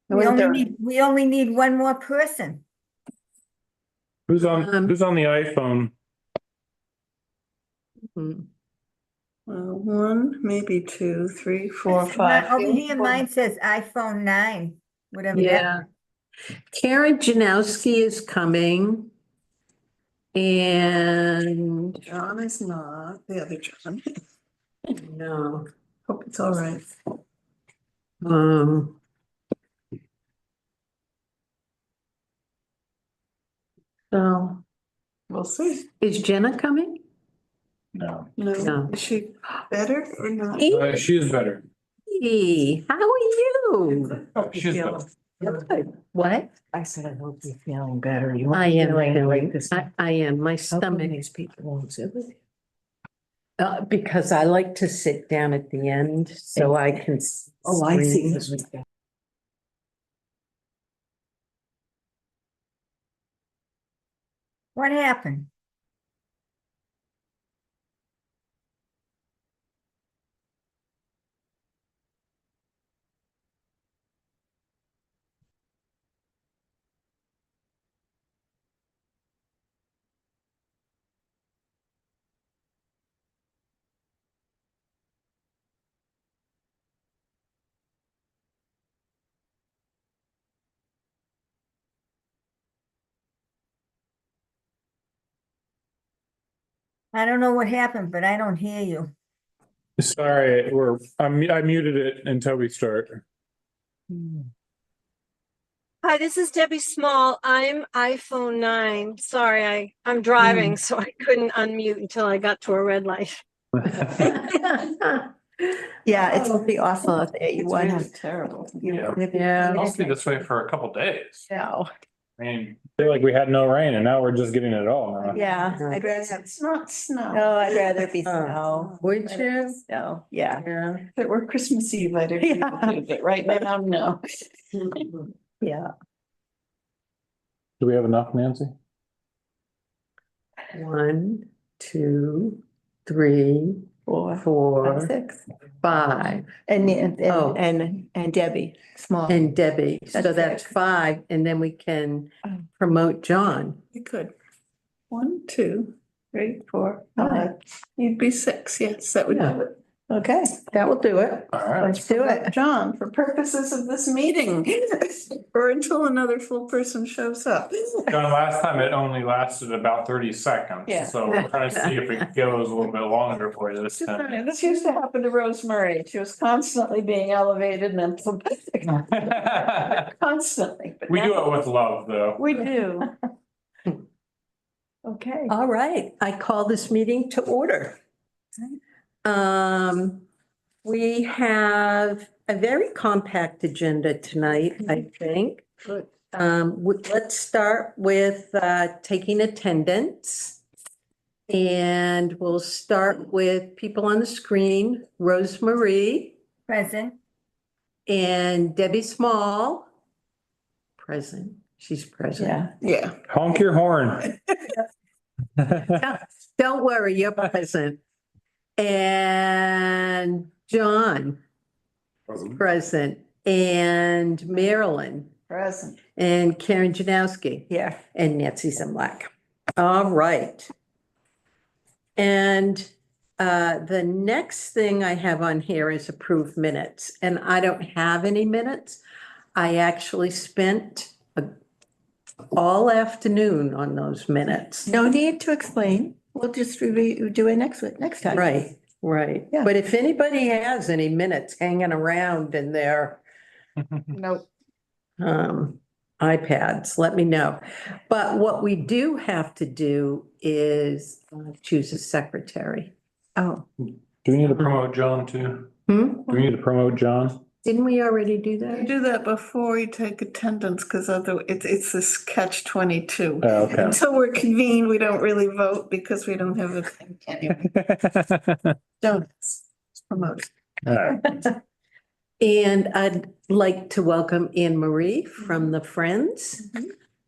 right. We only need one more person. Who's on the iPhone? One, maybe two, three, four, five. Over here, mine says iPhone 9, whatever that. Yeah. Karen Janowski is coming. And John is not, the other John. no, Hope it's all right. um. So We'll see. is Jenna coming? No. No, No. is she better or not? She is better. Hey, how are you? She's better. Good. What? I said, I hope you're feeling better. You I am feeling like feeling, this. I am, my How come stomach, these people won't sit with you? because I like to sit down at the end so I can. Oh, I see. scream. What happened? I don't know what happened, but I don't hear you. Sorry, I muted it until we start. Hi, this is Debbie Small. I'm iPhone 9. Sorry, I'm driving, so I couldn't unmute until I got to a red light. Yeah, it's gonna be awful out there. You It's want really to. terrible. Yeah. Must be this way for a couple days. No, I mean, I feel like we had no rain and now we're just getting it all now. yeah, I'd rather have, It's not snow. no, I'd rather it be snow. Would you? No, yeah. Yeah. If it were Christmas Eve, I'd agree with you, but right now, no. Yeah. Do we have enough, Nancy? 1, 2, 3, Four, 4, 6. 5, Oh. And Debbie, small. and Debbie. So That's that's six. 5, and then we can Oh. promote John. You could. 1, 2, 3, 4, 5. You'd be 6, yes, that would Yeah. do it. Okay, That will do it. All right. let's do it. John, for purposes of this meeting, or until another full person shows up. John, last time it only lasted about 30 seconds. Yeah. So we're trying to see if it goes a little bit longer for you this time. This used to happen to Rosemary. She was constantly being elevated and then constantly. but We do now- it with love, though. We do. Okay. All right, I call this meeting to order. We have a very compact agenda tonight, I think. Good. Let's start with taking attendance. And we'll start with people on the screen, Rosemarie Present. and Debbie Small. Present, she's present. Yeah. Yeah. Honk your horn. Don't worry, you're present. And John, present, and Marilyn, Present. and Karen Janowski, Yeah. and Nancy Zimlack. All right. And the next thing I have on here is approved minutes, and I don't have any minutes. I actually spent all afternoon on those minutes. No need to explain. We'll just do it next time. Right, right. Yeah. But if anybody has any minutes hanging around in their Nope. iPads, let me know. But what we do have to do is choose a secretary. Oh, Do we need to promote John too? Hmm? Do we need to promote John? Didn't we already do We that? do that before you take attendance, because it's this catch-22. Oh, okay. Until we're convened, we don't really vote because we don't have a thing anyway. Donuts. Promote. All right. And I'd like to welcome Anne Marie from the Friends.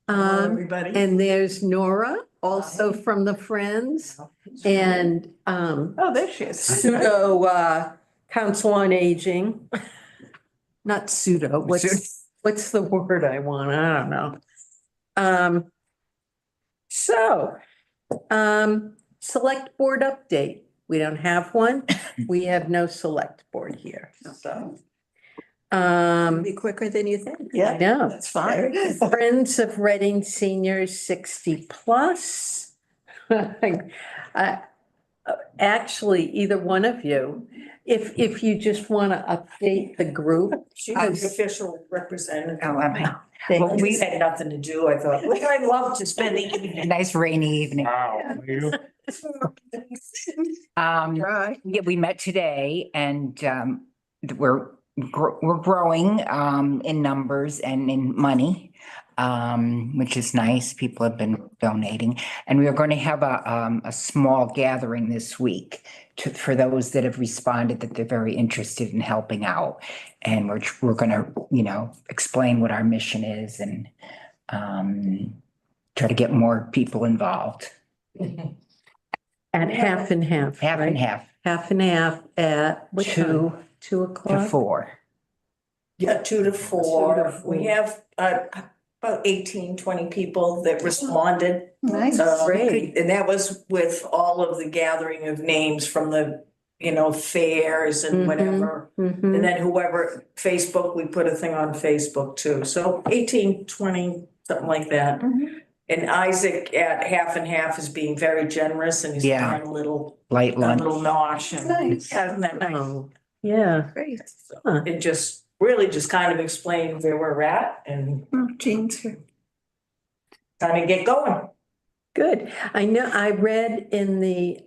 everybody. And there's Nora, also from the Friends, and Oh, there she is. pseudo Council on Aging. not pseudo, what's the word I want? I don't know. So, select board update. We don't have one. We have no select board here, so. Be quicker than you think. I Yeah, know. that's fine. Friends of Reading Seniors 60 plus. Actually, either one of you, if you just want to update the group. She's the official representative. Oh, I mean, Well, we- we had nothing to do, I thought. I'd love to spend the a evening. nice rainy evening. Wow. You- Right. Yeah, we met today and we're growing in numbers and in money, which is nice. People have been donating. And we are going to have a small gathering this week for those that have responded that they're very interested in helping out. And we're going to, explain what our mission is and try to get more people involved. At half and half, Half and right? half Half and half at what time? 2 2 to o'clock? 4. Yeah, 2 to 4. 2 to 4. We have about 18, 20 people that responded. Nice. Great. And that was with all of the gathering of names from the, fairs Mhm. and whatever. Mhm. And then whoever, Facebook, we put a thing on Facebook too. So 18, 20, something like that. Mhm. And Isaac at half and half is being very generous and he's Yeah. buying a little Light lunch. nosh and. Nice. Isn't that nice? Oh, yeah. Great. Huh. It just really just kind of explained where we're at and Oh, Jean's here. kind of get going. Good. I know, I read in the,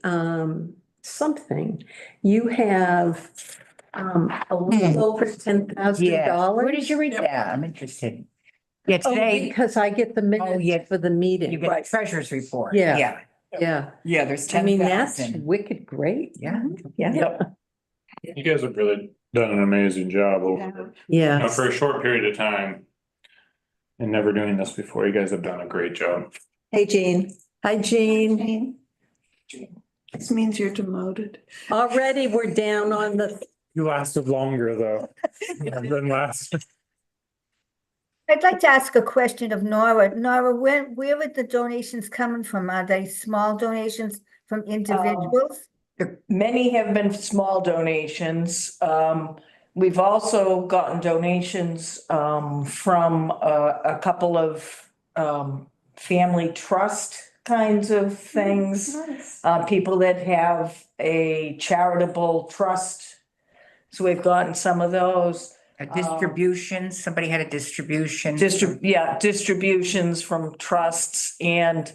something, you have, a little over $10,000. Yeah. Where did you read that? I'm interested. Yeah, Oh, today because I get the yeah. minutes for the you meeting. get a treasurer's report. Yeah. Yeah. Yeah. Yeah, there's I mean, that's 10,000. wicked great. Yeah. Yep. You guys have really done an amazing job Yeah. for a short period of time. And never doing this before. You guys have done a great job. Hey, Jean. Hi, Jean. Jean. This means you're demoted. Already we're down on the, You lasted longer though than last. I'd like to ask a question of Nora. Nora, where are the donations coming from? Are they small donations from individuals? Many have been small donations. We've also gotten donations from a couple of family trust kinds of things. Nice. People that have a charitable trust. So we've gotten some of those. A distribution, somebody had a distribution. Distributions from trusts and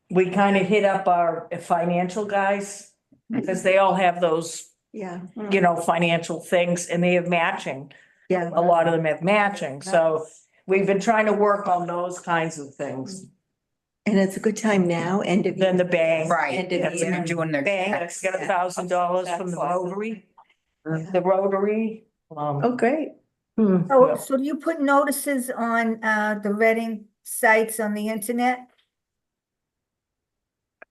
we kind of hit up our financial guys because they all have those, Yeah. financial things and they have matching. Yeah. A lot of them have matching. So we've been trying to work on those kinds of things. And it's a good time now, end of. Then the bank. Right, End of that's when year. they're doing their. Bank, checks. got $1,000 from the Rotary. The Rotary. oh, great. Hmm. So do you put notices on the Reading sites on the internet?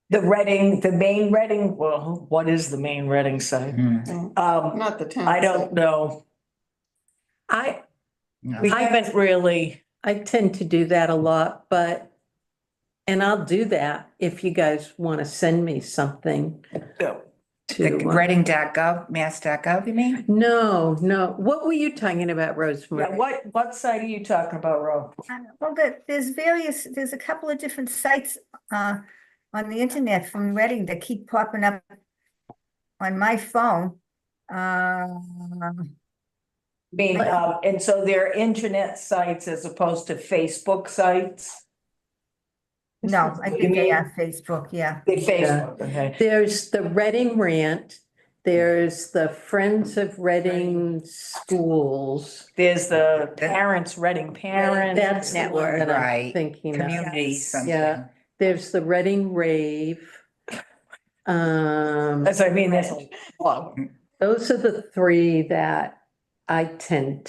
The main Reading, well, what is the main Reading site? Hmm. Not the town. I don't know. No. We haven't really, I tend to do that a lot, and I'll do that if you guys want to send me something The to. Reading.gov, mass.gov, you mean? No, what were you talking about, yeah, Rosemary? what site are you talking about, Ro? Well, there's a couple of different sites on the internet from Reading that keep popping up on my phone. And so they're internet sites as opposed to Facebook sites? No, I You think they mean- are Facebook, yeah. They Facebook, okay. There's the Reading Rant, there's the Friends of Reading Schools. There's the parents, Reading parents. That's the one Network. that I'm Right. thinking of. Community something. Yeah. There's the Reading Rave. That's, that's a lot. Those are the three that I tend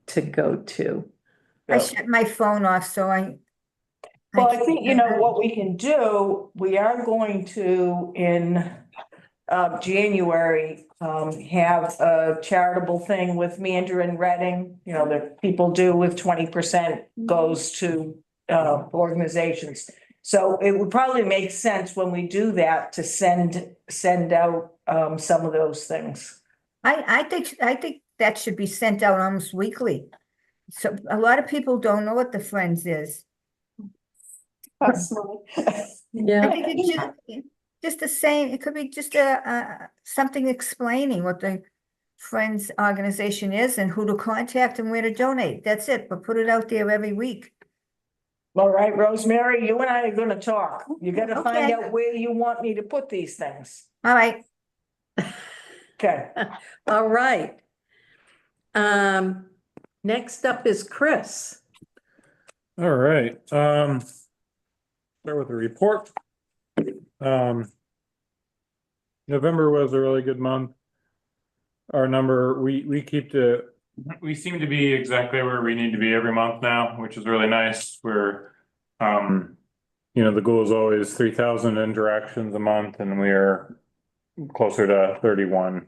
to go to. I shut my phone off, so Well, I think, what we can do, we are going to, in January, have a charitable thing with Mandarin Reading, you know, that people do with 20% goes to organizations. So it would probably make sense when we do that to send out some of those things. I think that should be sent out almost weekly. So a lot of people don't know what the Friends is. Personally. I Yeah, think it's just the same, it could be just something explaining what the Friends organization is and who to contact and where to donate. That's it, but put it out there every week. All right, Rosemary, you and I are gonna talk. You gotta find Okay. out where you want me to put these things. All right, Okay. all right. Next up is Chris. All right, start with the report. November was a really good month. Our number, we seem to be exactly where we need to be every month now, which is really nice. We're, the goal is always 3,000 interactions a month and we are closer to 31.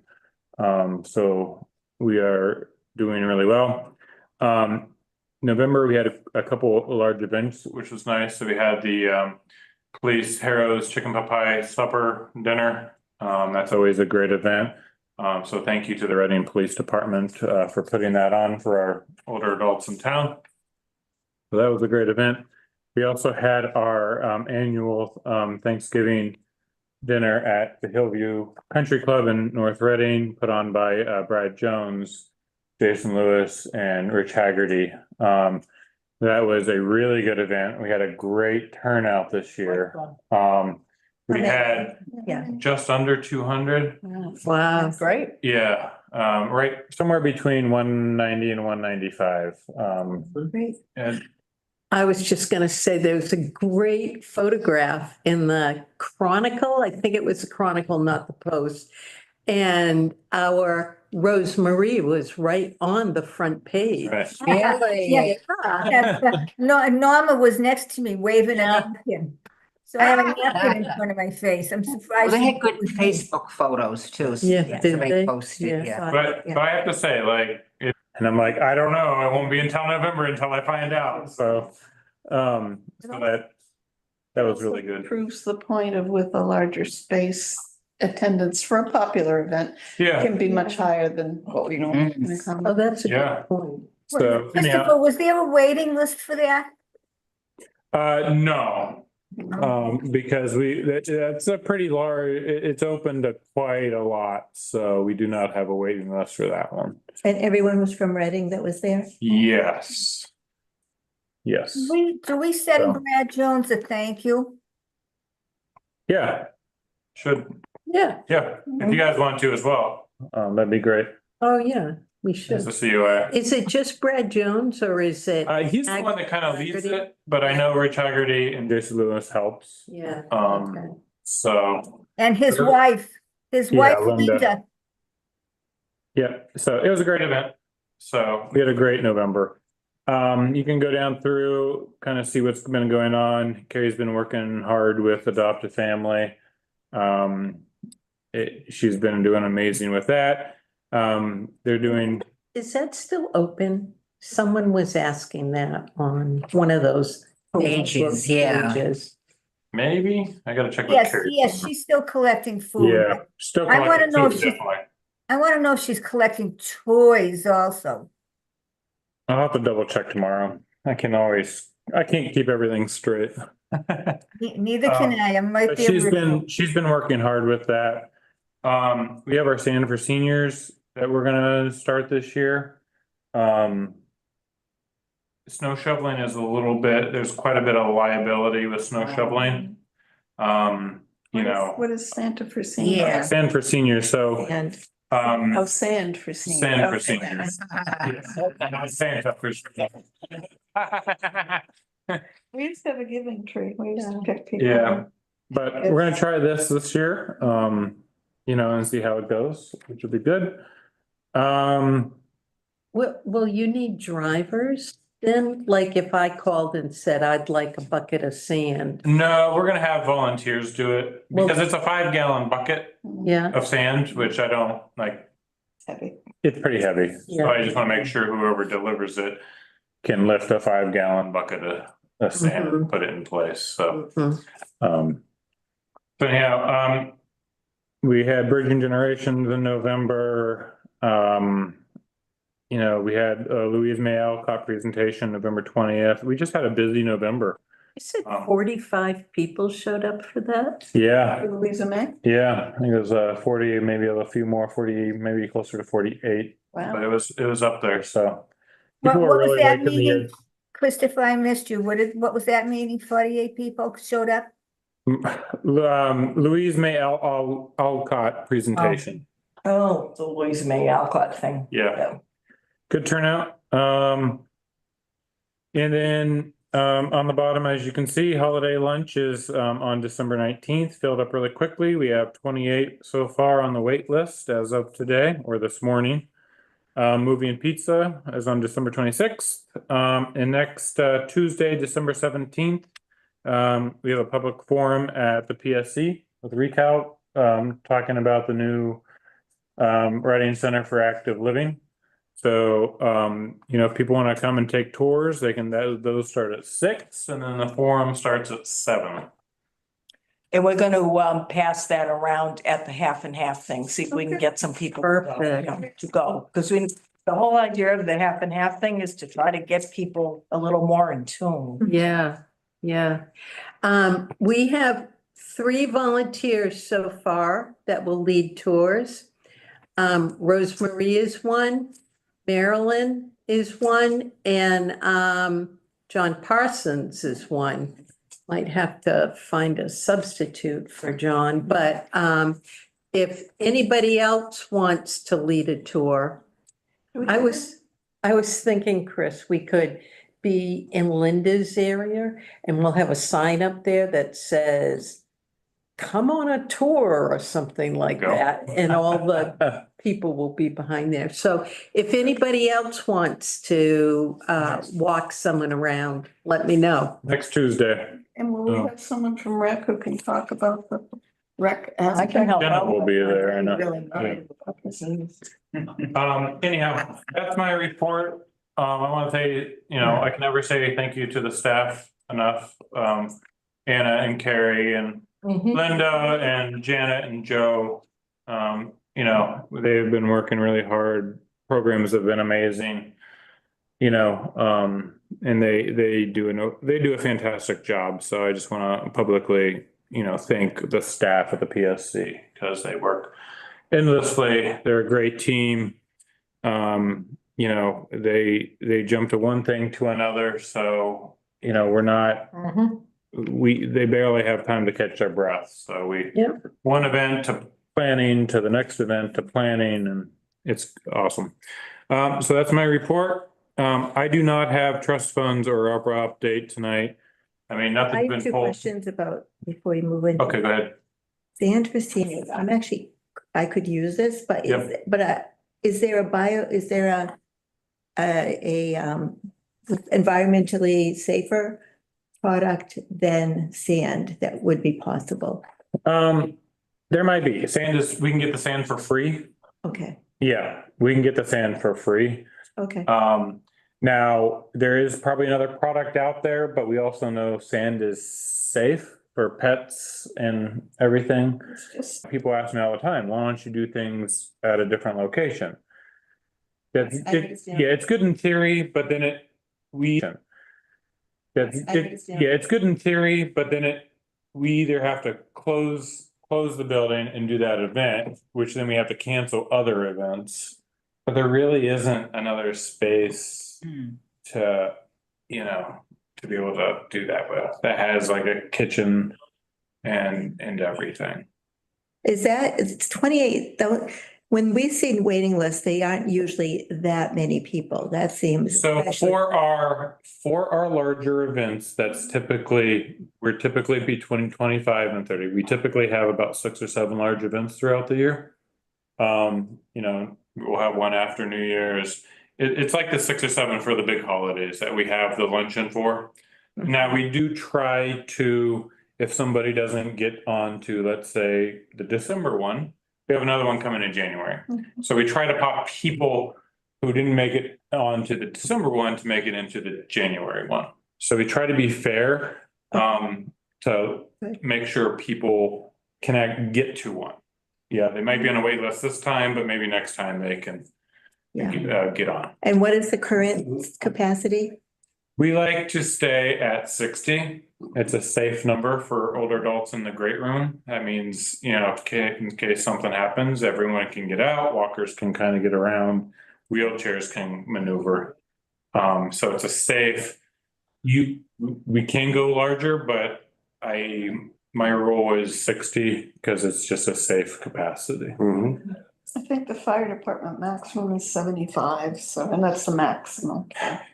So we are doing really well. November, we had a couple of large events, which was nice. So we had the Police Harrow's Chicken Pot Pie Supper Dinner. That's always a great event. So thank you to the Reading Police Department for putting that on for our older adults in town. So that was a great event. We also had our annual Thanksgiving dinner at the Hillview Country Club in North Reading, put on by Brad Jones, Jason Lewis, and Rich Haggerty. That was a really good event. We had a great turnout this year. We had Yeah. just under 200. Wow. Great. Yeah, right, somewhere between 190 and 195. Great. And I was just gonna say, there's a great photograph in the Chronicle. I think it was the Chronicle, not the Post. And our Rosemarie was right on the front page. right, Really? yeah. Norma was next to me waving a napkin. So I have a napkin in front of my face. I'm Well, surprised. they she had good was- Facebook photos too. so Yeah, did somebody they? posted, Yeah. yeah. but I have to say, like, and I'm like, I don't know, I won't be until November until I find out, so. So that was really good. Proves the point of with a larger space, attendance for a popular event Yeah, can be much higher than what we normally Mm. Oh, accommodate. that's a Yeah. good point. so Christopher, anyhow, was there a waiting list for that? no. Because that's a pretty large, it's open to quite a lot, so we do not have a waiting list for that one. And everyone was from Reading that was there? Yes. Yes, Do we send So- Brad Jones a thank you? yeah. Should, Yeah, yeah, if you guys want to as well, that'd be great. oh, yeah, we Nice should. to see you. Is it just Brad Jones or is it? He's the one that kind of leads Haggerty? it, but I know Rich Haggerty and Jason Lewis helps. Yeah. okay. So, And his Sure. wife, Yeah, Linda. Linda. yeah, so it was a great event. So we had a great November. You can go down through, kind of see what's been going on. Carrie's been working hard with Adopt a Family. She's been doing amazing with that. They're doing, Is that still open? Someone was asking that on one of those. Pages, yeah. pages. maybe, I gotta check with Yes, Carrie. yes, she's still collecting food. Yeah, still I wanna collecting know if food, she- definitely. I want to know if she's collecting toys also. I'll have to double check tomorrow. I can't keep everything straight. Neither can I. I'm right But there. with you. she's been working hard with that. We have our Santa for Seniors that we're gonna start this year. Snow shoveling is a little bit, there's quite a bit of liability with snow shoveling. What is Santa for seniors? Yeah. Santa for Seniors, so, And Oh, sand for seniors. Santa for Okay. Seniors. Not Santa for Seniors. We used to have a giving tree. We used to pick people. Yeah, but we're gonna try this year, and see how it goes, which will be good. Will you need drivers then? Like if I called and said I'd like a bucket of sand? No, we're gonna have volunteers do it Well- because it's a 5 gallon bucket Yeah, of sand, which I don't like. Heavy. It's pretty heavy, so Yeah. I just wanna make sure whoever delivers it can lift a 5 gallon bucket of sand, and Mhm. put it in place, so. mhm. So anyhow, we had Bridging Generations in November. You know, we had Louise May Alcott presentation November 20th. We just had a busy November. You said 45 people showed up for that? Yeah, Louisa May? yeah, I think it was 40, maybe a few more, 40, maybe closer to 48, but Wow. it was up there, so. What People were what was really that liking the, meeting? Christopher, I missed you. What was that meeting? 48 people showed up? Louise May Alcott presentation. Oh, the Louisa May Alcott thing. Yeah. Good turnout. And then on the bottom, as you can see, holiday lunch is on December 19th, filled up really quickly. We have 28 so far on the wait list as of today or this morning. Movie and Pizza is on December 26th. And next Tuesday, December 17th, we have a public forum at the PSC with Recal, talking about the new Writing Center for Active Living. So, you know, if people want to come and take tours, they can, those start at 6 and then the forum starts at 7. And we're gonna pass that around at the half and half thing, see if we can get some people Perfect. to go. Because the whole idea of the half and half thing is to try to get people a little more in tune. Yeah, yeah. We have 3 volunteers so far that will lead tours. Rosemarie is one, Marilyn is one, and John Parsons is one. Might have to find a substitute for John, but if anybody else wants to lead a tour, I was thinking, Chris, we could be in Linda's area and we'll have a sign up there that says, come on a tour or something like Go. that, and all the people will be behind there. So if anybody else wants to walk someone around, let me know. Next Tuesday, And will we Oh. have someone from rec who can talk about the rec? I can help Jenna out. will be there, I know. Really know the purposes. Anyhow, that's my report. I want to say, you know, I can never say thank you to the staff enough. Anna and Carrie and Mhm. Linda and Janet and Joe. You know, they've been working really hard. Programs have been amazing. You know, and they do a fantastic job. So I just want to publicly, you know, thank the staff at the PSC because they work endlessly. They're a great team. You know, they jump to one thing to another. So, you know, we're not, Mhm. they barely have time to catch their breath. So we, Yep. one event to planning to the next event to planning, and it's awesome. So that's my report. I do not have trust funds or ARPA update tonight. I mean, I nothing's have been 2 pulled. questions about, before you move in. Okay, go ahead. Sand for seniors, I'm actually, I could use this, but Yep. is there a environmentally safer product than sand that would be possible? There might be we can get the sand for free. Okay, Yeah, we can get the sand for free. okay. Now, there is probably another product out there, but we also know sand is safe for pets and everything. It's just, People ask me all the time, why don't you do things at a different location? I understand. Yeah, it's good in theory, but then understand. yeah, it's good in theory, but then we either have to close the building and do that event, which then we have to cancel other events. But there really isn't another space to, you know, to be able to do that with, that has like a kitchen and everything. It's 28, though, when we see waiting lists, they aren't usually that many people. That seems. So especially- for our larger events, we're typically between 25 and 30. We typically have about 6 or 7 large events throughout the year. You know, we'll have one after New Year's. it's like the 6 or 7 for the big holidays that we have the luncheon for. Now, we do try to, if somebody doesn't get on to, let's say, the December one, we have another one coming in January. So we try to pop people who didn't make it on to the December one to make it into the January one. So we try to be fair, to make sure people can get to one. Yeah, they might be on a wait list this time, but maybe next time they can get on. And what is the current capacity? We like to stay at 60. It's a safe number for older adults in the great room. That means, you know, in case something happens, everyone can get out, walkers can kind of get around, wheelchairs can maneuver. So it's a safe, we can go larger, but my rule is 60 because it's just a safe capacity. I think the fire department maximum is 75, so, and that's the maximum.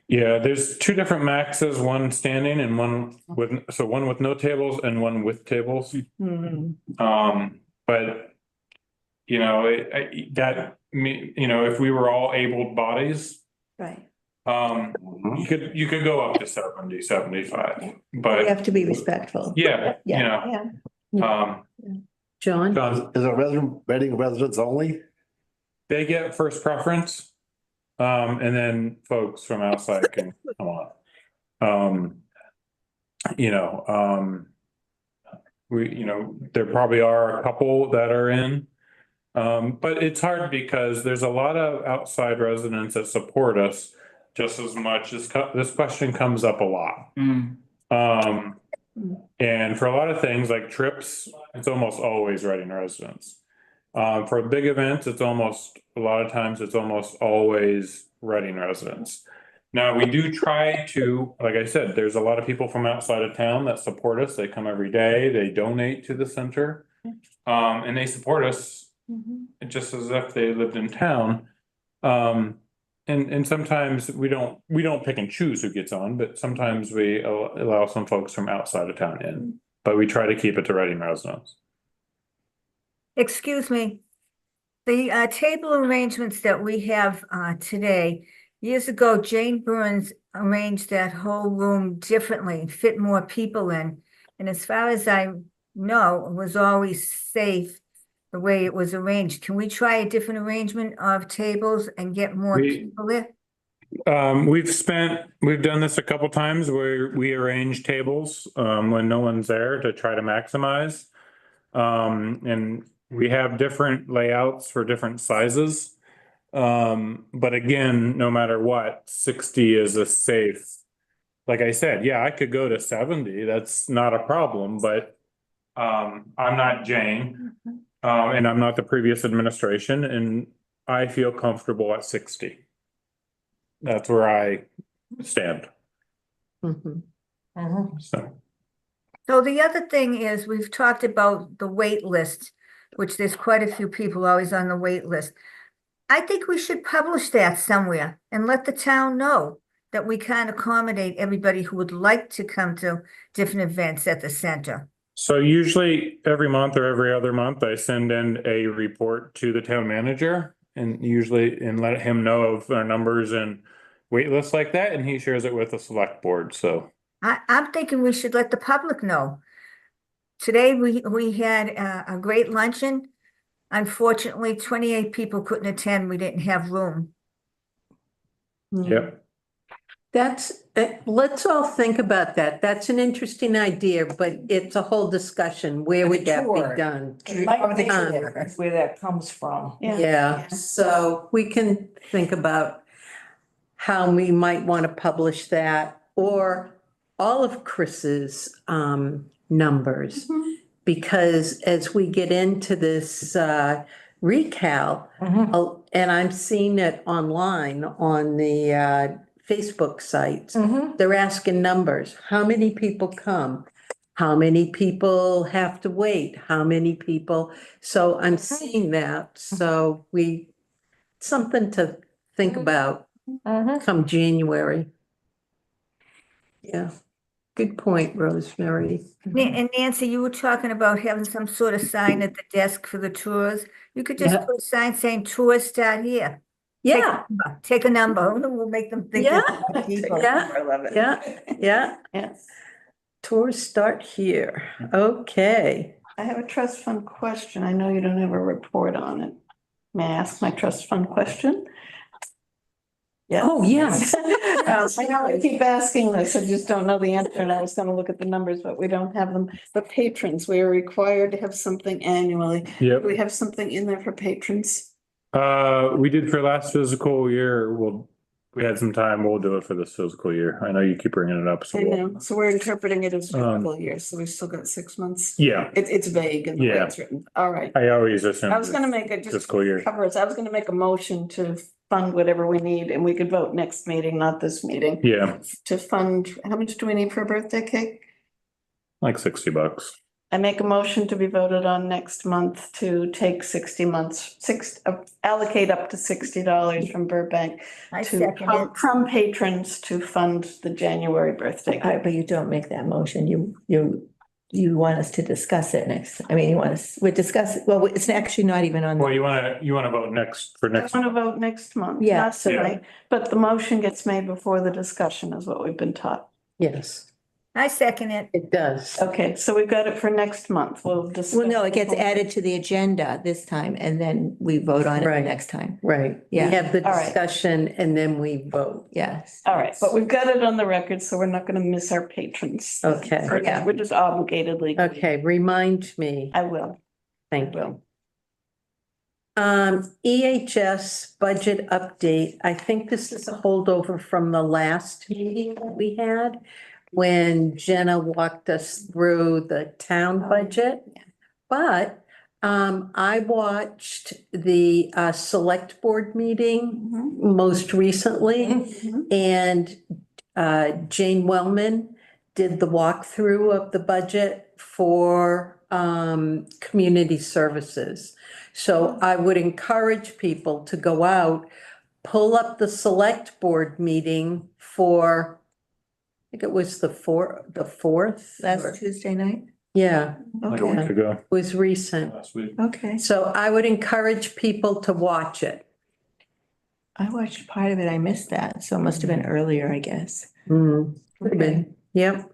Yeah, there's 2 different maxes, one standing and one with no tables and one with tables. But you know, if we were all able bodies, Right. you could go up to 70, 75, We but have to be respectful. yeah, you Yeah. know, John? Is it Reading residents only? they get first preference. And then folks from outside can come on. There probably are a couple that are in. But it's hard because there's a lot of outside residents that support us just as much as this question comes up a lot. And for a lot of things like trips, it's almost always Reading residents. For big events, a lot of times it's almost always Reading residents. Now, we do try to, like I said, there's a lot of people from outside of town that support us. They come every day, they donate to the center. And they support us just as if they lived in town. And sometimes we don't pick and choose who gets on, but sometimes we allow some folks from outside of town in, but we try to keep it to Reading residents. Excuse me. The table arrangements that we have today, years ago, Jane Burns arranged that whole room differently, fit more people in. And as far as I know, it was always safe the way it was arranged. Can we try a different arrangement of tables and get more people there? We've done this a couple times where we arrange tables when no one's there to try to maximize. And we have different layouts for different sizes. But again, no matter what, 60 is a safe. Like I said, yeah, I could go to 70. That's not a problem, but I'm not Jane. And I'm not the previous administration, and I feel comfortable at 60. That's where I stand. So the other thing is, we've talked about the wait list, which there's quite a few people always on the wait list. I think we should publish that somewhere and let the town know that we can't accommodate everybody who would like to come to different events at the center. So usually every month or every other month, I send in a report to the town manager and let him know of our numbers and wait lists like that, and he shares it with the select board, so. I'm thinking we should let the public know. Today, we had a great luncheon. Unfortunately, 28 people couldn't attend. We didn't have room. Yep. Let's all think about that. That's an interesting idea, but it's a whole discussion. Where would that be done? Or the tour, where that comes from. Yeah, so we can think about how we might want to publish that, or all of Chris's numbers. Because as we get into this recal, and I'm seeing it online on the Facebook sites, they're asking numbers. How many people come? How many people have to wait? How many people? So I'm seeing that. So something to think about come January. Yeah, good point, Rosemary. And Nancy, you were talking about having some sort of sign at the desk for the tours. You could just put a sign saying tours start here. Yeah, Take a number, we'll make them think. Yeah, it's people. yeah, I love it. yeah. Yes. Tours start here. Okay. I have a trust fund question. I know you don't have a report on it. May I ask my trust fund question? Yes. Oh, yes. I know I keep asking this, I just don't know the answer, and I was gonna look at the numbers, but we don't have them. But patrons, we are required to have something annually. Yep. Do we have something in there for patrons? We did for last physical year. We had some time. We'll do it for this physical year. I know you keep bringing it up. So I know, so we're interpreting it as Um, fiscal year, so we've still got 6 months. yeah, It's vague in the way Yeah. it's written. All right. I always assume. I was gonna make it just Fiscal year. covers, I was gonna make a motion to fund whatever we need, and we could vote next meeting, not this meeting. Yeah, To fund, how much do we need for a birthday cake? like $60. I make a motion to be voted on next month to take 60 months, allocate up to $60 from Burbank I to, second it. from patrons to fund the January birthday All right, cake. but you don't make that motion. You want us to discuss it next, I mean, you want us, we're discussing, well, it's actually not even on. Well, you wanna vote next for I next? want to vote next month, Yeah, not so- tonight, but the motion gets made before the discussion is what we've been taught. Yes, I second it. it does. Okay, so we've got it for next month. We'll discuss. Well, no, it gets added to the agenda this time and then we vote on it Right. next time. Right. We Yeah. have the All right. discussion and then we vote. Yes. All right, but we've got it on the record, so we're not gonna miss our patrons. Okay. Yeah. We're just obligatedly. Okay, remind me. I will. Thank you. Will. EHS budget update. I think this is a holdover from the last meeting that we had when Jenna walked us through the town budget. But I watched the select board meeting most recently, and Jane Wellman did the walkthrough of the budget for community services. So I would encourage people to go out, pull up the select board meeting for, I think it was the fourth. Last Tuesday night? Yeah, Like a week Okay, ago, it was recent. last week. okay. So I would encourage people to watch it. I watched part of it. I missed that. So it must have been earlier, I guess. Could have been. Yep.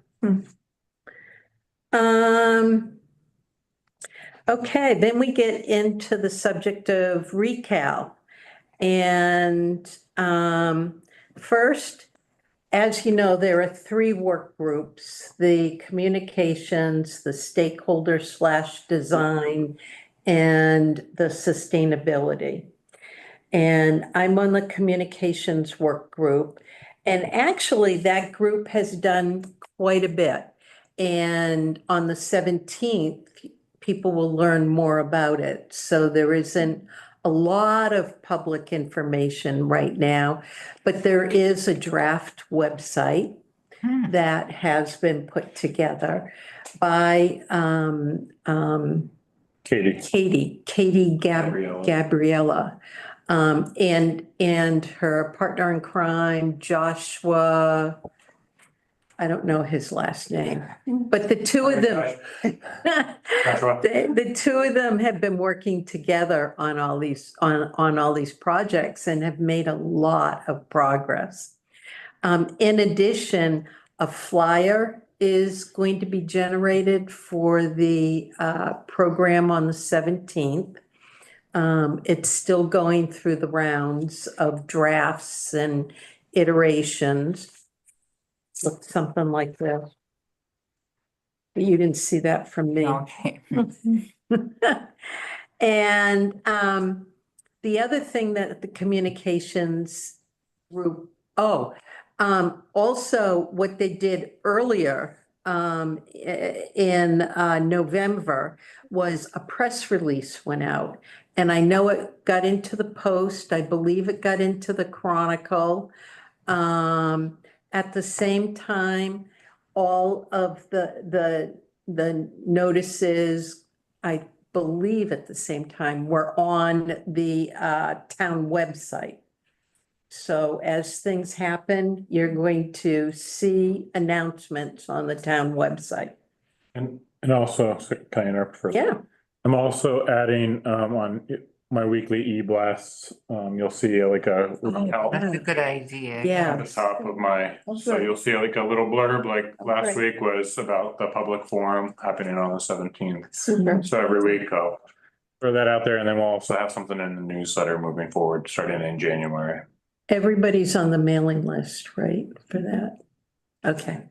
Okay, then we get into the subject of recal. And first, as you know, there are 3 work groups: the communications, the stakeholder/design, and the sustainability. And I'm on the communications work group. And actually, that group has done quite a bit. And on the 17th, people will learn more about it. So there isn't a lot of public information right now, but there is a draft website that has been put together by Katie Gabriella. And her partner in crime, Joshua, I don't know his last name, but the two of them. Joshua. The 2 of them have been working together on all these, on all these projects and have made a lot of progress. In addition, a flyer is going to be generated for the program on the 17th. It's still going through the rounds of drafts and iterations. Looks something like this. But you didn't see that from me. Okay. And the other thing that the communications group, also what they did earlier in November was a press release went out. And I know it got into the Post, I believe it got into the Chronicle. At the same time, all of the notices, I believe at the same time, were on the town website. So as things happen, you're going to see announcements on the town website. And also, can I interrupt for a second? Yeah, I'm also adding, on my weekly e-blasts, you'll see like a help That's a good idea. Yeah. at the top of my, Oh, so good. you'll see like a little blurb, like last great. week was about the public forum happening on the 17th. Super. So every week I'll throw that out there, and then we'll also have something in the newsletter moving forward, starting in January. Everybody's on the mailing list, right, for that? Okay.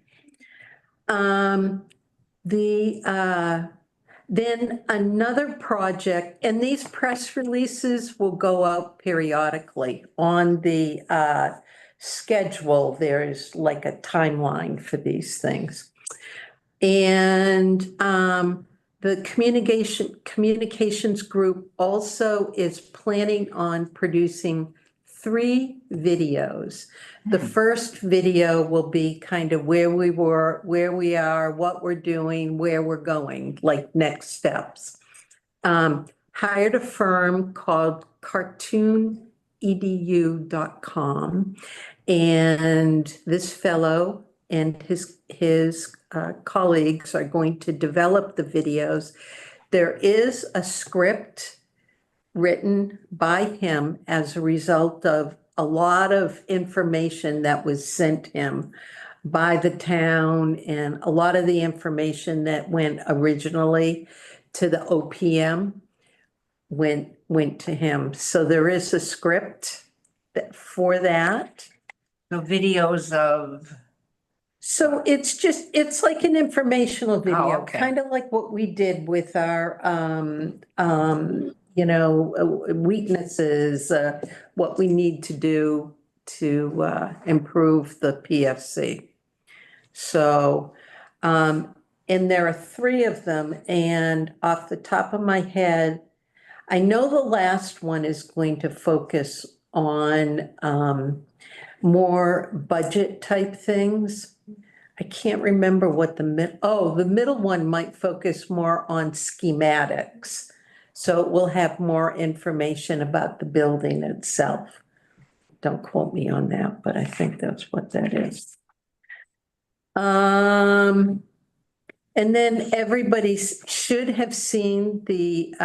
Then another project, and these press releases will go out periodically on the schedule. There's like a timeline for these things. And the communications group also is planning on producing 3 videos. The first video will be kind of where we were, where we are, what we're doing, where we're going, like next steps. Hired a firm called cartoonedu.com. And this fellow and his colleagues are going to develop the videos. There is a script written by him as a result of a lot of information that was sent him by the town, and a lot of the information that went originally to the OPM went to him. So there is a script for that. So videos of, So it's like an informational video, okay. kind of like what we did with our, weaknesses, what we need to do to improve the PFC. So, and there are 3 of them, and off the top of my head, I know the last one is going to focus on more budget type things. I can't remember what the middle one might focus more on schematics. So it will have more information about the building itself. Don't quote me on that, but I think that's what that is. And then everybody should have seen the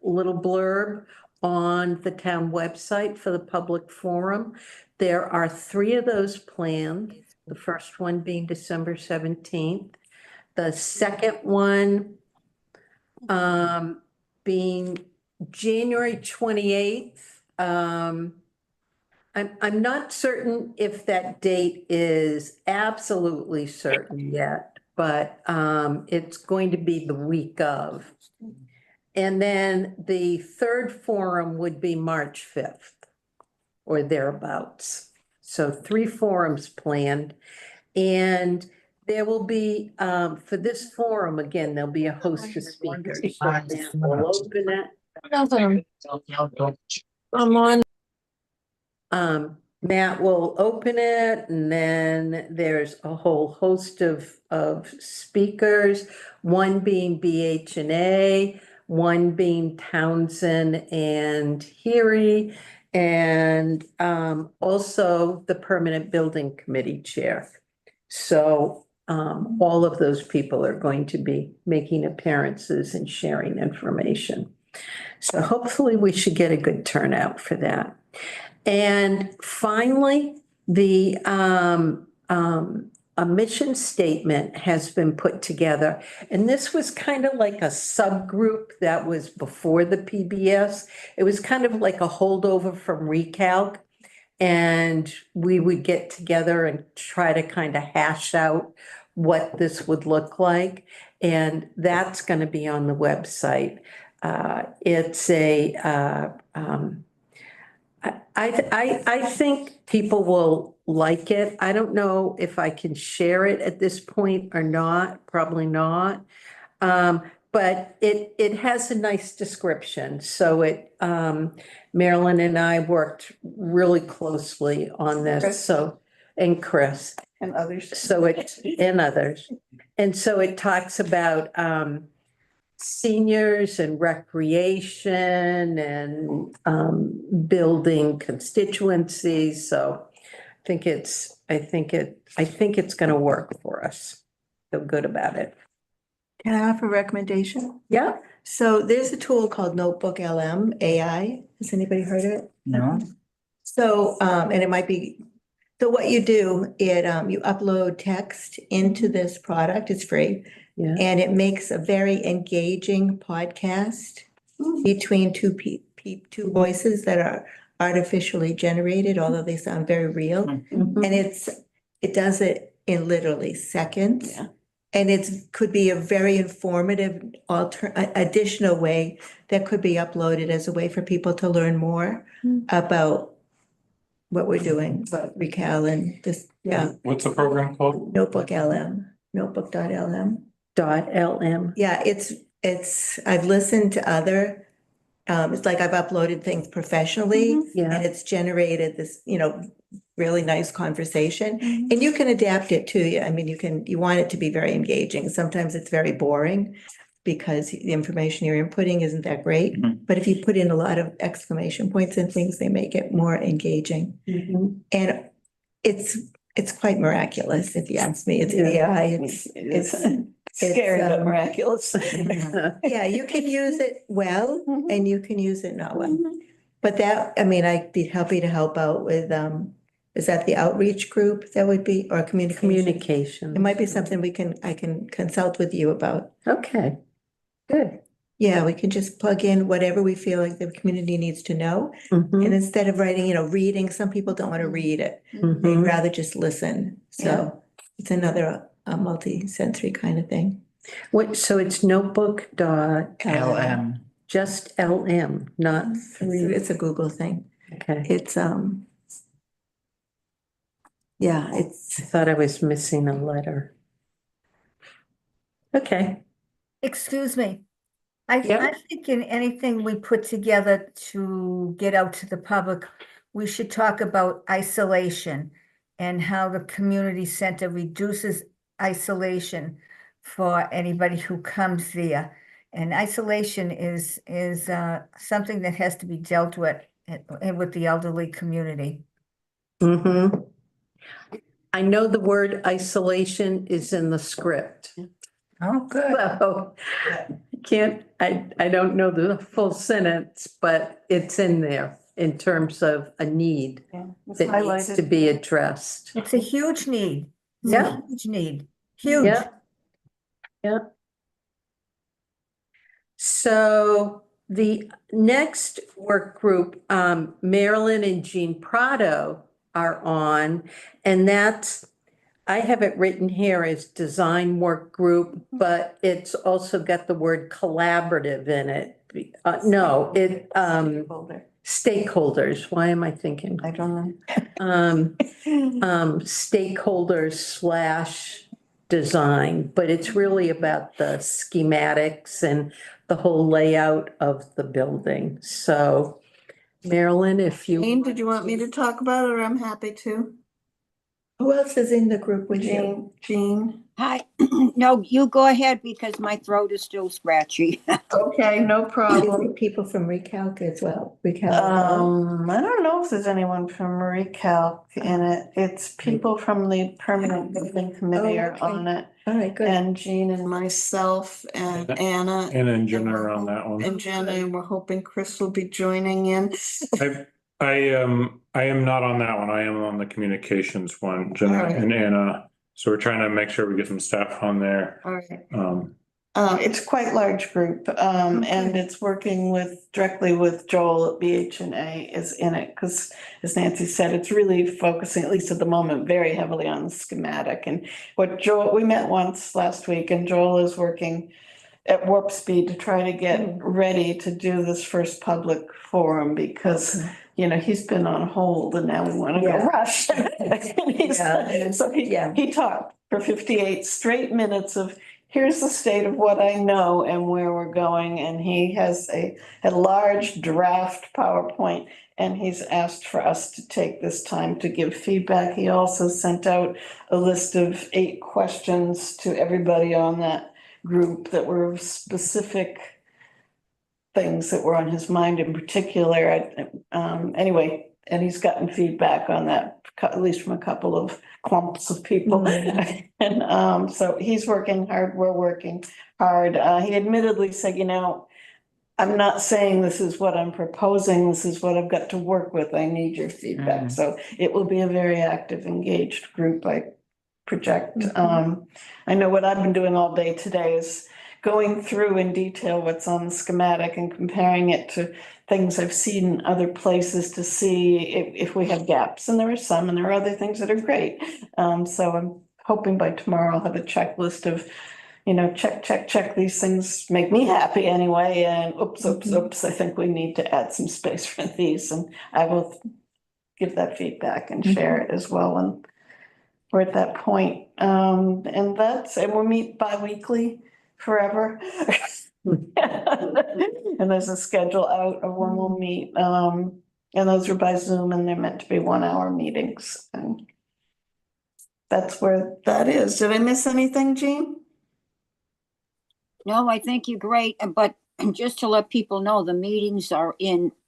little blurb on the town website for the public forum. There are 3 of those planned. The first one being December 17th. The second one being January 28th. I'm not certain if that date is absolutely certain yet, but it's going to be the week of. And then the third forum would be March 5th or thereabouts. So 3 forums planned, and there will be, for this forum, again, there'll be a host of speakers. So Matt will open it. I'm on. Matt will open it, and then there's a whole host of speakers, one being BH&A, one being Townsend and Heery, and also the Permanent Building Committee Chair. So all of those people are going to be making appearances and sharing information. So hopefully we should get a good turnout for that. And finally, the a mission statement has been put together. And this was kind of like a subgroup that was before the PBS. It was kind of like a holdover from Recalc. And we would get together and try to kind of hash out what this would look like. And that's going to be on the website. It's I think people will like it. I don't know if I can share it at this point or not, probably not. But it has a nice description. So Marilyn and I worked really closely on this. Chris. So, and Chris. And others. So and others. And so it talks about seniors and recreation and building constituencies. So I think it's going to work for us. Feel good about it. Can I offer a recommendation? Yeah. So there's a tool called Notebook LM AI. Has anybody heard of it? No, So, and it might be, so what you do, you upload text into this product, it's free. Yeah. And it makes a very engaging podcast between two voices that are artificially generated, although they sound very real. Mhm. And it does it in literally seconds. Yeah. And could be a very informative additional way that could be uploaded as a way for people to learn more about what we're doing, about Recal and this, yeah, What's the program called? notebook.lm. .lm. Yeah, I've listened to other, it's like I've uploaded things professionally Yeah. and it's generated this, really nice conversation. And you can adapt it to you. I mean, you want it to be very engaging. Sometimes it's very boring because the information you're inputting isn't that great. Mhm. But if you put in a lot of exclamation points and things, they make it more engaging. Mhm. And it's quite miraculous, if you ask me. It's Yeah. AI, It's it's, scary but um, miraculous. yeah, you can use it well Mhm. and you can use it not well. But I'd be happy to help out with, is that the outreach group that would be, or communication? Communication. It might be something I can consult with you about. Okay, good. Yeah, we can just plug in whatever we feel like the community needs to know. Mhm. And instead of writing, reading, some people don't want to read it. They'd Mhm. rather just listen. So it's another multi-sensory kind of thing. So it's notebook dot, LM. just LM, not three. It's a Google thing. Okay, It's, yeah, I thought I was missing a letter. Okay, Excuse me. Yep. I think in anything we put together to get out to the public, we should talk about isolation and how the community center reduces isolation for anybody who comes there. And isolation is something that has to be dealt with with the elderly community. mm-hmm. I know the word isolation is in the script. Oh, good. So I don't know the full sentence, but it's in there in terms of a need that needs to be addressed. It's a huge need. It's a Yeah. huge need, huge. Yeah. Yeah. So the next work group, Marilyn and Jean Prado are on, and I have it written here as design work group, but it's also got the word collaborative in it. Stakeholders. Why am I thinking? I don't know. Stakeholders / design, but it's really about the schematics and the whole layout of the building. So Marilyn, if you. Jane, did you want me to talk about it or I'm happy to? Who else is in the group with you? Jean? Hi, no, you go ahead because my throat is still scratchy. Okay, no problem. People from Recalc as well. I don't know if there's anyone from Recalc in it. It's people from the permanent building committee are okay. on it. All right, good. And Jean and myself and Anna. And then Jenna are on that one. And Jenna, and we're hoping Chris will be joining in. I am not on that one. I am on the communications one, Jenna Alright. and Anna. So we're trying to make sure we get some staff on there. All right. It's Quite large group, and it's working directly with Joel at BHNA is in it, because as Nancy said, it's really focusing, at least at the moment, very heavily on the schematic. And we met once last week and Joel is working at warp speed to try to get ready to do this first public forum because, he's been on hold and now we want to go Yeah. rush. So he talked for 58 straight minutes of, here's the state of what I know and where we're going. And he has a large draft PowerPoint and he's asked for us to take this time to give feedback. He also sent out a list of 8 questions to everybody on that group that were specific things that were on his mind in particular. Anyway, and he's gotten feedback on that, at least from a couple of clumps of people. And so he's working hard, we're working hard. He admittedly said, I'm not saying this is what I'm proposing, this is what I've got to work with, I need your feedback, Mhm. so it will be a very active, engaged group, I project. I know what I've been doing all day today is going through in detail what's on the schematic and comparing it to things I've seen in other places to see if we have gaps, and there are some, and there are other things that are great. So I'm hoping by tomorrow I'll have a checklist of, check, these things make me happy anyway, and oops, I think we need to add some space for these, and I will give that feedback and share it as well, and we're at that point. And we'll meet bi-weekly forever. And there's a schedule out of when we'll meet, and those are by Zoom, and they're meant to be 1-hour meetings, and that's where that is. Did I miss anything, Jean? No, I think you're great, but just to let people know, the meetings are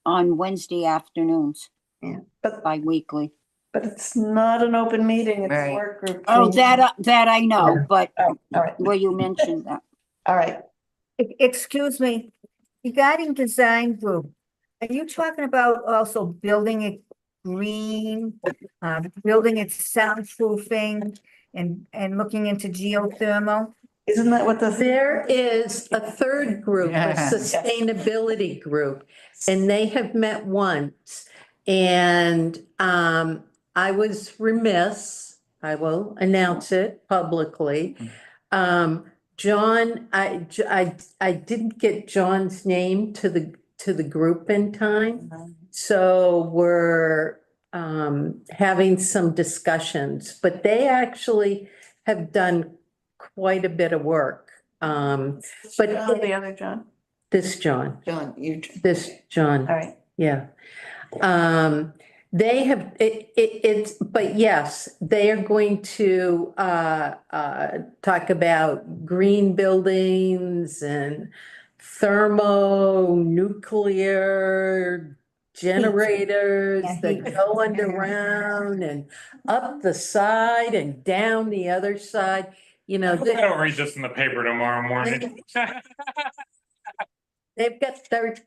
on Wednesday afternoons. Yeah, but Bi-weekly. it's not an open meeting, it's a Right. work group. Oh, that I know, but Oh, all right, where you mentioned that. all right. Excuse me, regarding design group, are you talking about also building it green, building it soundproofing and looking into geothermal? Isn't that what the? There is a third group, a Yeah. sustainability group, and they have met once. And I was remiss, I will announce it publicly. John, I didn't get John's name to the group in time. So we're having some discussions, but they actually have done quite a bit of work. But The other John? this John, John, this John, all right. yeah. They have, it's, but yes, they are going to talk about green buildings and thermonuclear generators Yeah, that heat. go underground and up the side and down the other side, I don't read this in the paper tomorrow morning. they've got,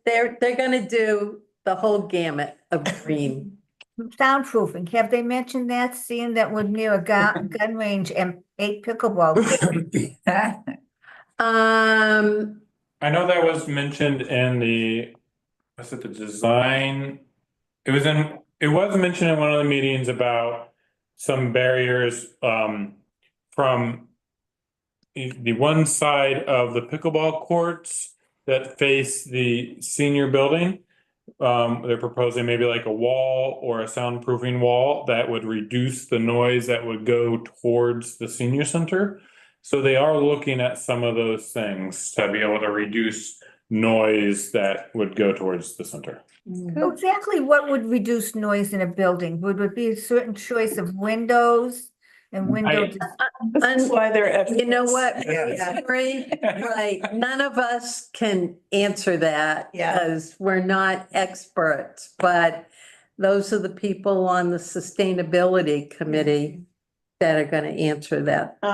they're gonna do the whole gamut of green. Soundproofing, have they mentioned that, seeing that we're near a gun range and 8 pickleball? I know that was mentioned in the design? It was mentioned in one of the meetings about some barriers, from the one side of the pickleball courts that face the senior building. They're proposing maybe like a wall or a soundproofing wall that would reduce the noise that would go towards the senior center. So they are looking at some of those things to be able to reduce noise that would go towards the center. So exactly what would reduce noise in a building? Would it be a certain choice of windows and window? That's why they're. You know what? Yeah. Right, none of us can answer that. Yeah. Because we're not experts, but those are the people on the sustainability committee that are gonna answer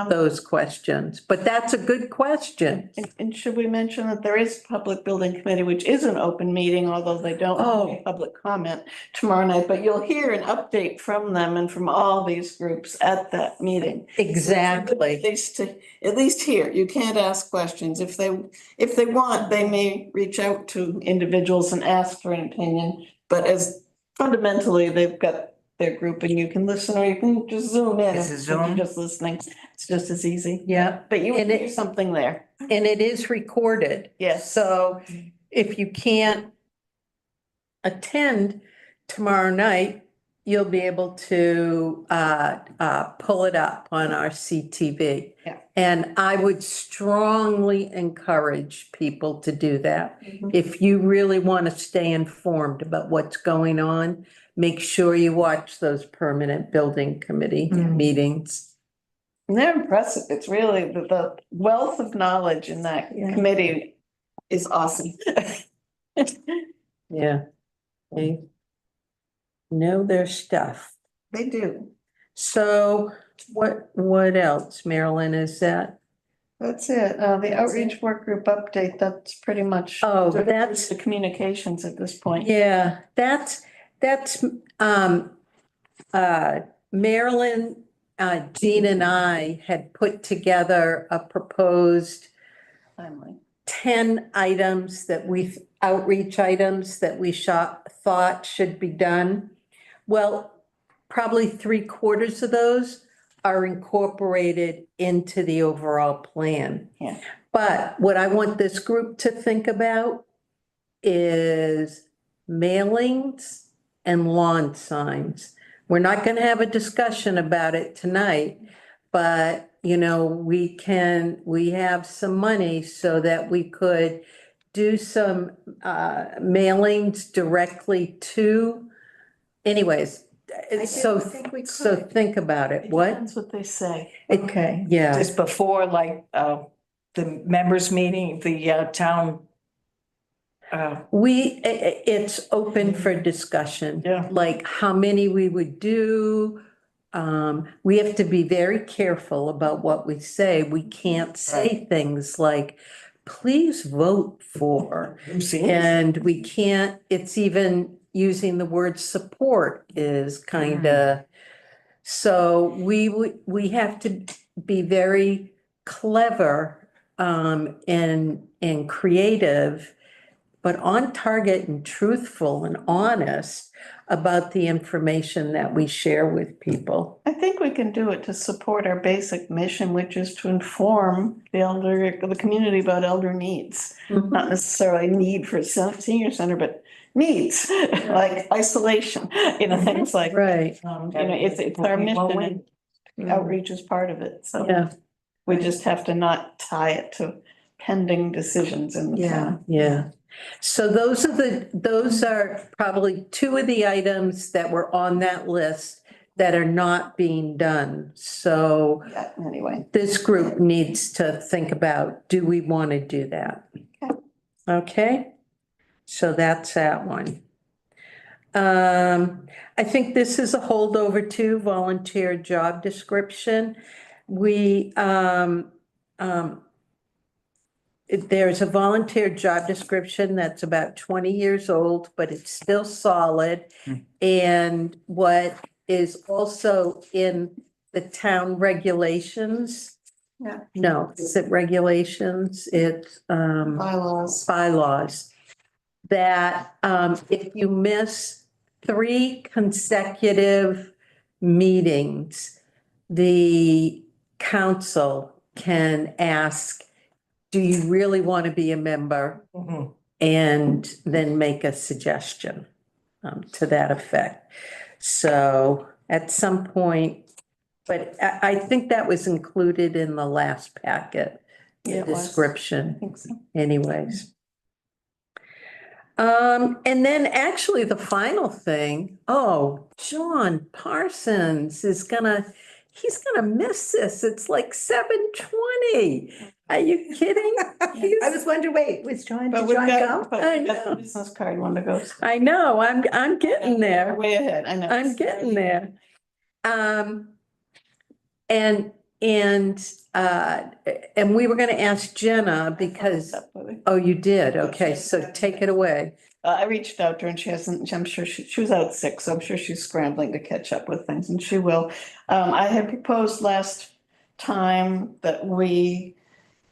those questions. But that's a good question. And should we mention that there is public building committee, which is an open meeting, although they don't have public comment tomorrow night, but you'll hear an update from them and from all these groups at that meeting. Exactly. At least here, you can't ask questions. If they want, they may reach out to individuals and ask for an opinion, but as fundamentally, they've got their group and you can listen or you can just zoom in. Is it if you're Zoom? just listening. It's just as easy. Yeah, But you And it- hear something there. and it is recorded. Yes. So if you can't attend tomorrow night, you'll be able to pull it up on our CTV. Yeah. And I would strongly encourage people to do that. Mhm. If you really want to stay informed about what's going on, make sure you watch those permanent building committee meetings. And they're impressive. It's really the wealth of knowledge in that Yeah. committee is awesome. Yeah. They know their stuff. They do. So what else, Marilyn, is that? That's it. The outreach work group update, that's pretty much. Oh, that's- The communications at this point. Yeah, that's, um, Marilyn, Jean and I had put together a proposed Finally. 10 items that outreach items that we thought should be done. Well, probably 3/4 of those are incorporated into the overall plan. Yeah. But what I want this group to think about is mailings and lawn signs. We're not gonna have a discussion about it tonight, but you know, we have some money so that we could do some mailings directly to, anyways, so think about it. What? Depends what they say. Okay. Yeah, Just before, like, the members meeting, the town. it's open for discussion. Yeah. Like how many we would do. We have to be very careful about what we say. We can't say things like, please vote for. And we can't, it's even using the word support is kind of. So we have to be very clever, and creative, but on target and truthful and honest about the information that we share with people. I think we can do it to support our basic mission, which is to inform the community about elder needs. Not necessarily need for senior center, but needs, like isolation, things like. Right, It's our mission and outreach is part of it, so. yeah, We just have to not tie it to pending decisions in the town. yeah. So those are probably two of the items that were on that list that are not being done. So Yeah, anyway. this group needs to think about, do we want to do that? Okay, so that's that one. I think this is a holdover too, volunteer job description. There's a volunteer job description that's about 20 years old, but it's still solid. And what is also in the town regulations. Yeah. No, is it regulations? It's bylaws. That if you miss 3 consecutive meetings, the council can ask, do you really want to be a member? And then make a suggestion to that effect. So at some point, but I think that was included in the last packet, the Yeah, it was. description I think so. anyways. And then actually the final thing, John Parsons he's gonna miss this. It's like 7:20. Are you kidding? I was wondering, wait, did John But we've go? got, but I we've got the know. business card one to go. I know, I'm getting there. Way ahead, I know. I'm getting there. And we were gonna ask Jenna because, oh, you did? Okay, so take it away. I reached out to her and she hasn't, I'm sure she was out sick, so I'm sure she's scrambling to catch up with things and she will. I had proposed last time that we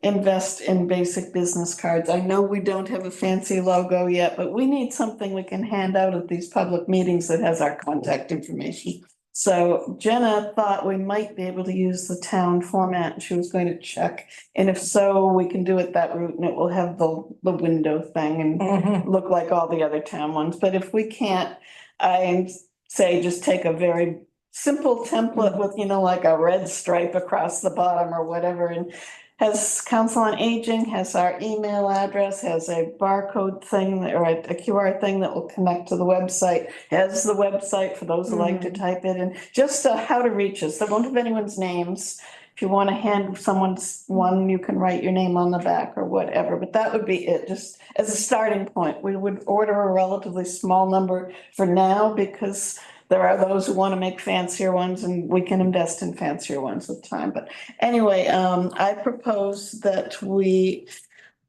invest in basic business cards. I know we don't have a fancy logo yet, but we need something we can hand out at these public meetings that has our contact information. So Jenna thought we might be able to use the town format. She was going to check. And if so, we can do it that route and it will have the window thing and look like all the other town ones. But if we can't, I say just take a very simple template with, like a red stripe across the bottom or whatever, and has Council on Aging, has our email address, has a barcode thing or a QR thing that will connect to the website, has the website for those who like to type it in, just how to reach us. They won't have anyone's names. If you want to hand someone's one, you can write your name on the back or whatever, but that would be it, just as a starting point. We would order a relatively small number for now because there are those who want to make fancier ones and we can invest in fancier ones with time. But anyway, I propose that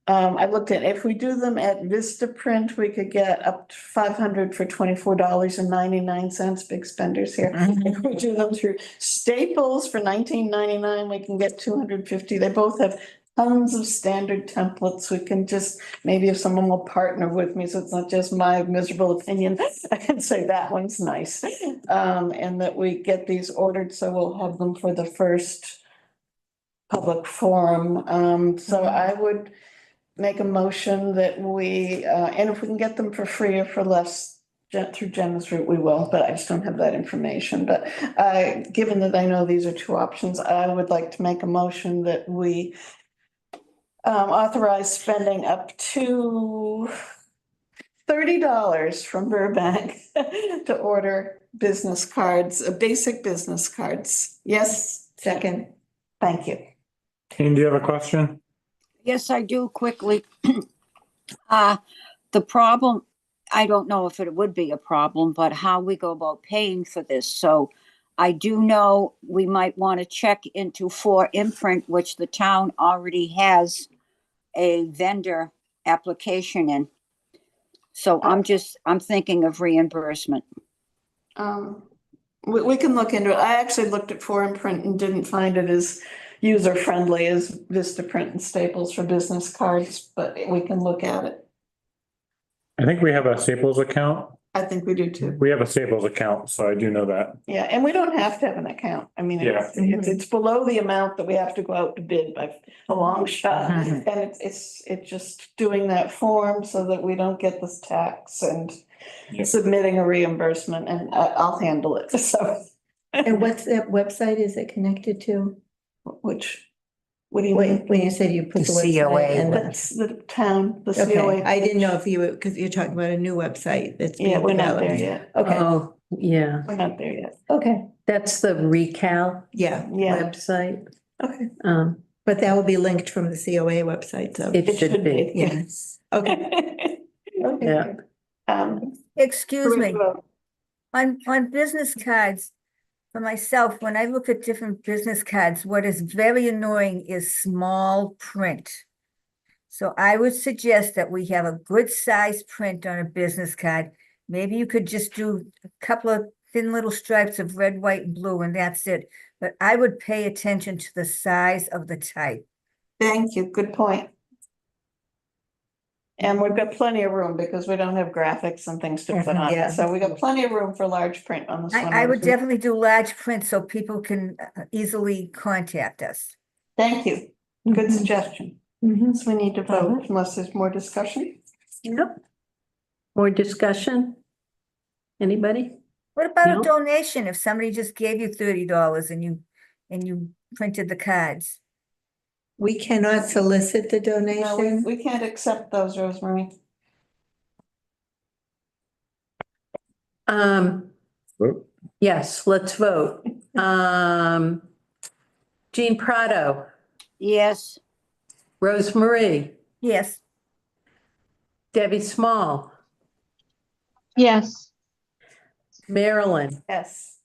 I looked at, if we do them at Vistaprint, we could get up to 500 for $24.99, big spenders here. If we do them through Staples for $19.99, we can get 250. They both have tons of standard templates. We can just, maybe if someone will partner with me, so it's not just my miserable opinion, I can say that one's nice. And that we get these ordered, so we'll have them for the first public forum. So I would make a motion that we, and if we can get them for free or for less, through Jen's route, we will, but I just don't have that information. But given that I know these are two options, I would like to make a motion that we authorize spending up to $30 from Burbank to order business cards, basic business cards. Yes, Second. thank you. Teen, do you have a question? Yes, I do quickly. The problem, I don't know if it would be a problem, but how we go about paying for this. So I do know we might want to check into 4imprint, which the town already has a vendor application in. So I'm thinking of reimbursement. We can look into it. I actually looked at 4imprint and didn't find it as user-friendly as Vistaprint and Staples for business cards, but we can look at it. I think we have a Staples account. I think we do too. We have a Staples account, so I do know that. Yeah, and we don't have to have an account. I mean, it's below the amount that we have to go out to bid by a long shot. And it's just doing that form so that we don't get this tax and Yep. submitting a reimbursement, and I'll handle it. So, And what's that website is it connected to? what do you mean? When you said you put the The COA. website in. That's the town, the Okay, COA. I didn't know if you were, because you're talking about a new website that's. Yeah, being we're not there developed. yet. Okay, Oh, yeah, We're not there yet. okay, that's the Recal yeah, Yeah, website. okay. but that will be linked from the COA website, so. It should be, Yes, okay. yeah. Excuse me, on business cards, for myself, when I look at different business cards, what is very annoying is small print. So I would suggest that we have a good size print on a business card. Maybe you could just do a couple of thin little stripes of red, white, and blue, and that's it. But I would pay attention to the size of the type. Thank you, good point. And we've got plenty of room because we don't have graphics and things to put on Yeah. it, so we got plenty of room for large print on this one. I would definitely do large print so people can easily contact us. Thank you, good suggestion. Mhm. So we need to vote unless there's more discussion. Yep. More discussion? Anybody? What about No. a donation? If somebody just gave you $30 and you printed the cards? We cannot solicit the No, donation. we can't accept those, Rosemary. Vote. Yes, let's vote. Jean Prado, Yes, Rosemarie, Yes, Debbie Small, Yes. Marilyn, Yes.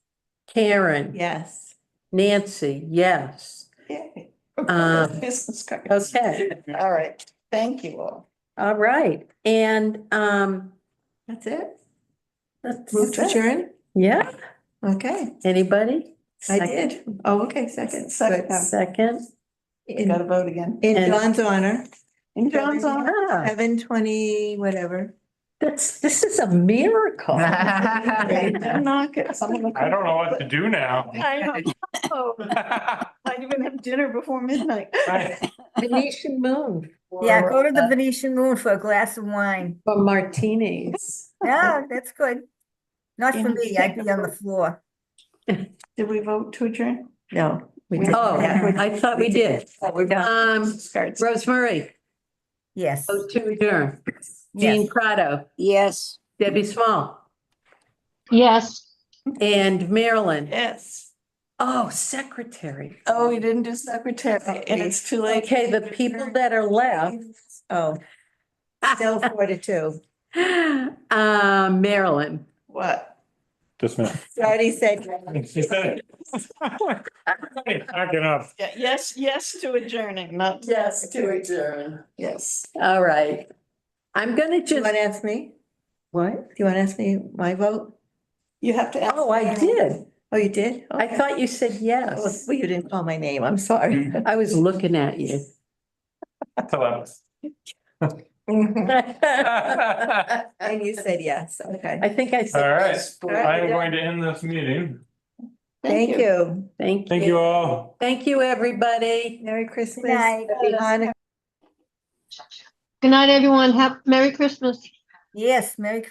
Karen, Yes, Nancy, yes. Yay. Um, Business cards. Okay, All right, thank you all. all right, and that's it. let's, Move to adjourn? yeah, Okay, anybody? I did. Oh, okay, second. Second. Good. Second. Gotta vote again. In And- John's honor, In John's honor. Ah, 7:20, whatever. this is a miracle. Don't knock it. Someone will I don't know what to do now. I know. Might even have dinner before midnight. Right. Venetian moon. yeah, go to the Venetian Moon for a glass of wine. For martinis. Yeah, that's good. Not for Yeah. me, I'd be on the floor. Did we vote to adjourn? No. we We- didn't. Oh, I thought we did. We're done. Business Cards. Rosemary, Yes. vote to adjourn. Jean Yes. Prado, yes. Debbie Small, Yes. and Marilyn. Yes. Oh, secretary. Oh, we didn't do secretary and it's too late. Okay, the people that are left. Oh, still 4-2. Marilyn, What? dismissed. Already said. She said it. Backing up. Yes to adjourning, not. Yes, to adjourn. Yes. All right. I'm gonna Do you just, want to ask me? what? Do you want to ask me my vote? You have to ask. Oh, I did. Oh, you did? I thought you said Oh, yes. well, you didn't call my name. I'm sorry. I was looking at you. Hello. And you said yes. Okay. I think I All said right, yes. I'm going to end this meeting. Thank you. Thank Thank you all. Thank you, everybody. Merry Christmas. night. Happy Hanukkah. Good night, everyone. Merry Christmas. Yes, Merry